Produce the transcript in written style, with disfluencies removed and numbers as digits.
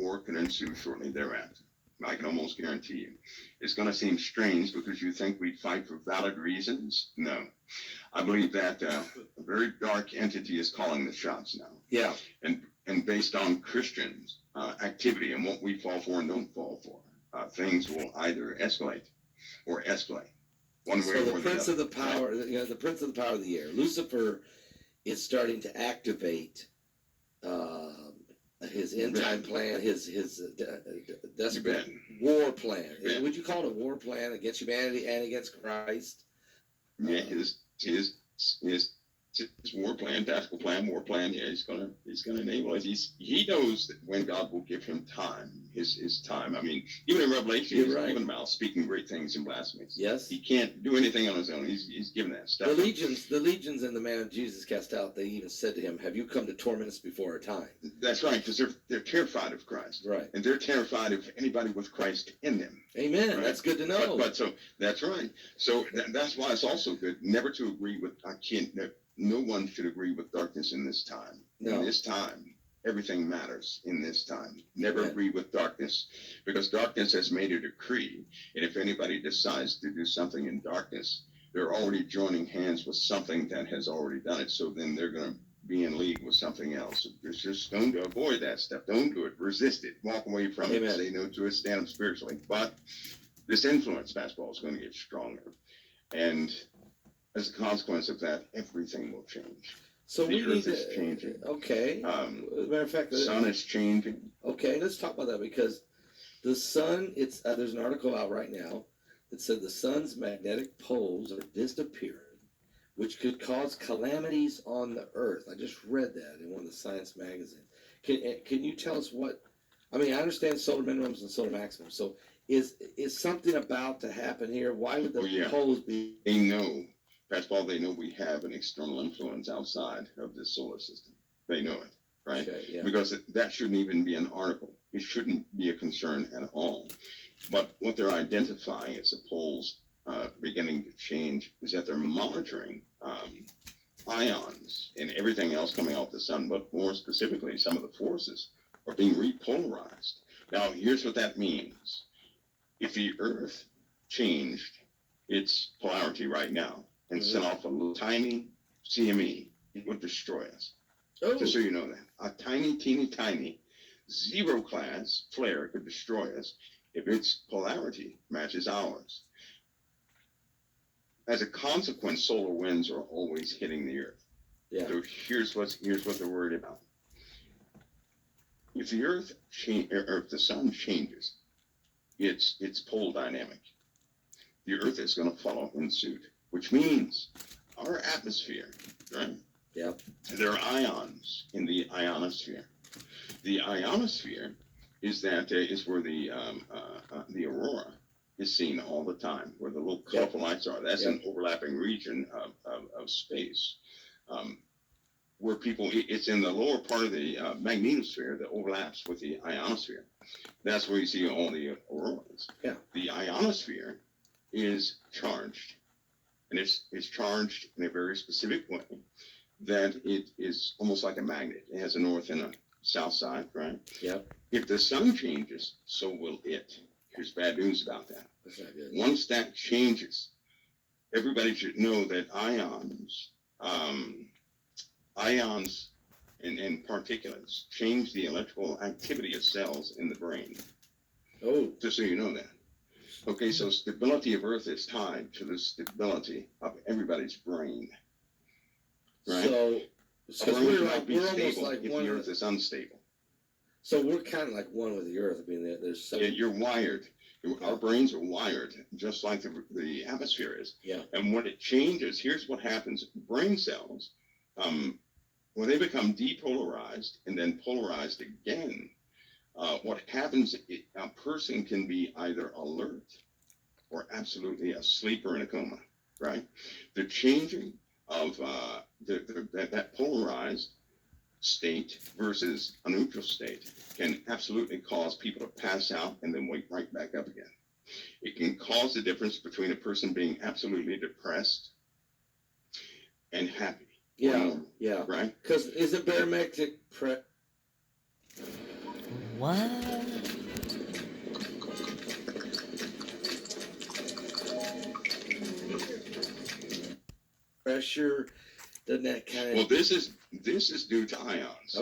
war could ensue shortly thereafter. I can almost guarantee you. It's going to seem strange because you think we'd fight for valid reasons. No. I believe that a very dark entity is calling the shots now. Yeah. And based on Christians' activity and what we fall for and don't fall for, things will either escalate or escalate. One way So or the the prince other. of the power, the prince of the power of the air, Lucifer, is starting to activate his end time plan, his desperate war plan. Would you call it a war plan against humanity and against Christ? Yeah, his war plan, tactical plan, war plan. Yeah, he's gonna enable it. He knows that when God will give him time, his time. I mean, even in Revelation, he's given about speaking great things and blasphemies. Yes, he can't do anything on his own. He's given that stuff. The legions, and the man Jesus cast out. They even said to him, "Have you come to torment us before our time?" That's right, because they're terrified of Christ. Right, and they're terrified of anybody with Christ in them. Amen. Right? That's good to know. But so that's right. So that's why it's also good never to agree with. No one should agree with darkness in this time. No. In this time, everything matters in this time. Never agree with darkness, because darkness has made a decree. And if anybody decides to do something in darkness, they're already joining hands with something that has already done it. So then they're going to be in league with something else. It's just don't avoid that stuff. Don't do it. Resist it. Walk away from it. Say no to it. Stand up spiritually. But this influence basketball is going to get stronger. And as a consequence of that, everything will change. So the earth is changing. Okay. Matter of fact, the sun is changing. Okay, let's talk about that, because the sun. It's there's an article out right now that said the sun's magnetic poles are disappearing, which could cause calamities on the earth. I just read that in one of the science magazines. Can you tell us what? I mean, I understand solar minimums and solar maximums. So is something about to happen here? Why would the poles be? They know. First of all, they know we have an external influence outside of this solar system. They know it, right? Okay, yeah. Because that shouldn't even be an article. It shouldn't be a concern at all. But what they're identifying as the poles beginning to change is that they're monitoring ions and everything else coming off the sun, but more specifically, some of the forces are being repolarized. Now, here's what that means. If the Earth changed its polarity right now, and sent off a little tiny CME, it would destroy us. Oh. Just so you know that. A tiny, teeny, tiny zero-class flare could destroy us if its polarity matches ours. As a consequence, solar winds are always hitting the Earth. Yeah. So here's what they're worried about. If the Earth or if the sun changes its pole dynamic, the Earth is going to follow in suit. Which means our atmosphere, right? Yep. There are ions in the ionosphere. The ionosphere is where the aurora is seen all the time, where the little colorful lights are. That's an overlapping region of space, where it's in the lower part of the magnetosphere that overlaps with the ionosphere. That's where you see all the auroras. Yeah. The ionosphere is charged. And it's charged in a very specific way that it is almost like a magnet. It has a north and a south side, right? Yep. If the sun changes, so will it. Here's bad news about that. That's not good. Once that changes, everybody should know that ions and particulates change the electrical activity of cells in the brain. Oh. Just so you know that. Okay, so stability of Earth is tied to the stability of everybody's brain. Right? So we're almost like if the Earth is unstable. So we're kind of like one with the Earth. I mean, there's some... Yeah, you're wired. Our brains are wired just like the atmosphere is. Yeah. And when it changes, here's what happens. Brain cells, when they become depolarized and then polarized again, what happens, a person can be either alert or absolutely asleep or in a coma, right? The changing of that polarized state versus a neutral state can absolutely cause people to pass out and then wake right back up again. It can cause the difference between a person being absolutely depressed and happy. Yeah, yeah. Right? Because isn't barometric What? Pressure, doesn't that kind of Well, this is due to ions.